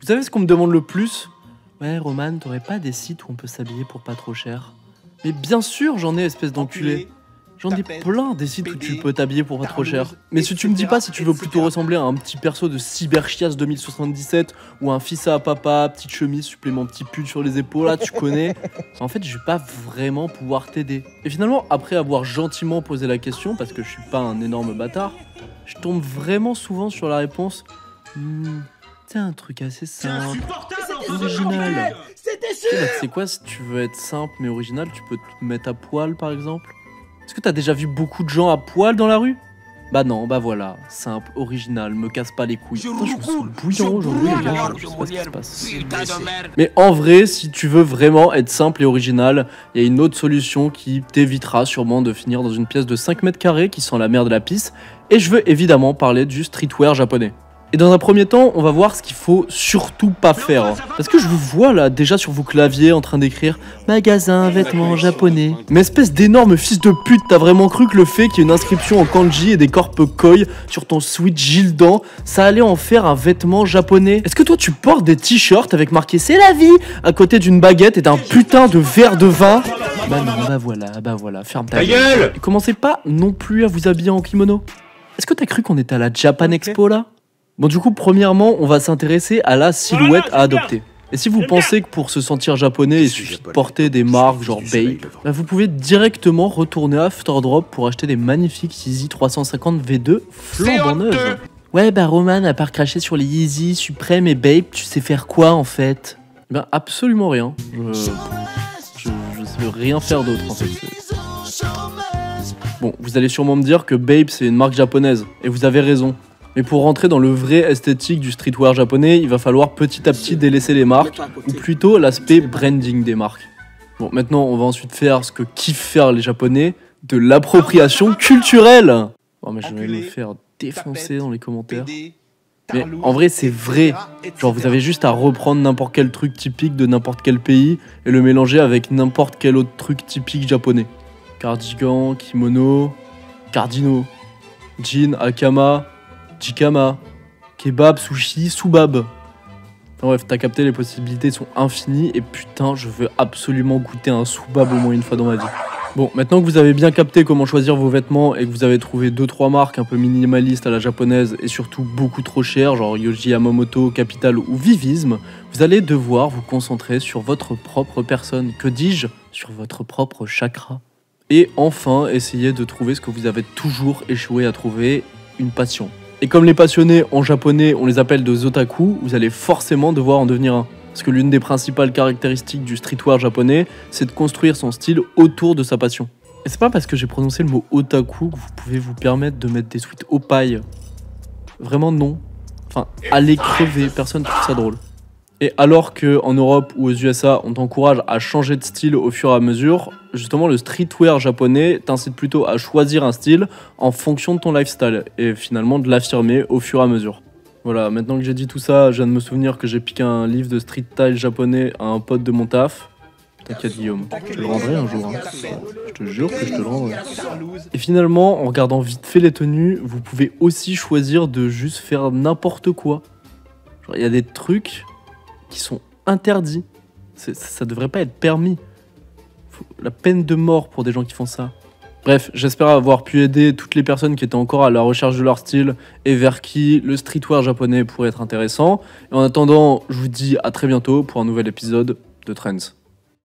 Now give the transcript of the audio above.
Vous savez ce qu'on me demande le plus? Ouais, Roman, t'aurais pas des sites où on peut s'habiller pour pas trop cher? Mais bien sûr, j'en ai, espèce d'enculé. J'en ai plein des sites où tu peux t'habiller pour pas trop cher. Mais si tu me dis pas si tu veux plutôt ressembler à un petit perso de Cyberchias 2077 ou un fils à papa, petite chemise, supplément petit pull sur les épaules, là tu connais. En fait, je vais pas vraiment pouvoir t'aider. Et finalement, après avoir gentiment posé la question, parce que je suis pas un énorme bâtard, je tombe vraiment souvent sur la réponse. C'est un truc assez simple, original. C'est quoi, si tu veux être simple mais original, tu peux te mettre à poil par exemple? Est-ce que t'as déjà vu beaucoup de gens à poil dans la rue? Bah non, bah voilà, simple, original, me casse pas les couilles. Putain, je me saoule bouillant aujourd'hui, les gars, je sais pas ce qui se passe. Mais en vrai, si tu veux vraiment être simple et original, il y a une autre solution qui t'évitera sûrement de finir dans une pièce de 5 mètres carrés qui sent la merde de la pisse. Et je veux évidemment parler du streetwear japonais. Et dans un premier temps, on va voir ce qu'il faut surtout pas faire. Parce que je vous vois là, déjà sur vos claviers, en train d'écrire « Magasin, vêtements japonais ». Mais espèce d'énorme fils de pute, t'as vraiment cru que le fait qu'il y ait une inscription en kanji et des corpes koi sur ton Switch Gildan, ça allait en faire un vêtement japonais? Est-ce que toi tu portes des t-shirts avec marqué « C'est la vie » à côté d'une baguette et d'un putain de verre de vin? Bah non, bah voilà, ferme ta gueule. Et commencez pas non plus à vous habiller en kimono. Est-ce que t'as cru qu'on était à la Japan Expo là? Bon, du coup, premièrement, on va s'intéresser à la silhouette à adopter. Et si vous pensez que pour se sentir japonais, il suffit de porter des marques genre Bape, bah vous pouvez directement retourner à Afterdrop pour acheter des magnifiques Yeezy 350 V2 flambant neuves. Ouais, bah Roman, à part cracher sur les Yeezy, Supreme et Bape, tu sais faire quoi en fait? Ben absolument rien. Je sais rien faire d'autre en fait. Bon, vous allez sûrement me dire que Bape c'est une marque japonaise, et vous avez raison. Mais pour rentrer dans le vrai esthétique du streetwear japonais, il va falloir petit à petit délaisser les marques, ou plutôt l'aspect branding des marques. Bon, maintenant, on va ensuite faire ce que kiffent faire les Japonais, de l'appropriation culturelle. Oh, mais je vais me faire défoncer dans les commentaires. Mais en vrai, c'est vrai. Genre, vous avez juste à reprendre n'importe quel truc typique de n'importe quel pays et le mélanger avec n'importe quel autre truc typique japonais. Cardigan, kimono, cardino, jean, akama, jikama, kebab, sushi, soubab. Enfin bref, t'as capté, les possibilités sont infinies et putain, je veux absolument goûter un soubab au moins une fois dans ma vie. Bon, maintenant que vous avez bien capté comment choisir vos vêtements et que vous avez trouvé 2-3 marques un peu minimalistes à la japonaise et surtout beaucoup trop chères, genre Yohji Yamamoto, Capital ou Vivisme, vous allez devoir vous concentrer sur votre propre personne, que dis-je, sur votre propre chakra. Et enfin, essayez de trouver ce que vous avez toujours échoué à trouver, une passion. Et comme les passionnés en japonais, on les appelle des otaku, vous allez forcément devoir en devenir un. Parce que l'une des principales caractéristiques du streetwear japonais, c'est de construire son style autour de sa passion. Et c'est pas parce que j'ai prononcé le mot otaku que vous pouvez vous permettre de mettre des sweats opailles. Vraiment non. Enfin, allez crever, personne ne trouve ça drôle. Et alors qu'en Europe ou aux USA, on t'encourage à changer de style au fur et à mesure, justement le streetwear japonais t'incite plutôt à choisir un style en fonction de ton lifestyle et finalement de l'affirmer au fur et à mesure. Voilà, maintenant que j'ai dit tout ça, je viens de me souvenir que j'ai piqué un livre de street style japonais à un pote de mon taf. T'inquiète Guillaume, je te le rendrai un jour. Hein. Je te jure que je te le rendrai. Et finalement, en regardant vite fait les tenues, vous pouvez aussi choisir de juste faire n'importe quoi. Genre, il y a des trucs qui sont interdits. Ça devrait pas être permis. La peine de mort pour des gens qui font ça. Bref, j'espère avoir pu aider toutes les personnes qui étaient encore à la recherche de leur style et vers qui le streetwear japonais pourrait être intéressant. Et en attendant, je vous dis à très bientôt pour un nouvel épisode de Trends.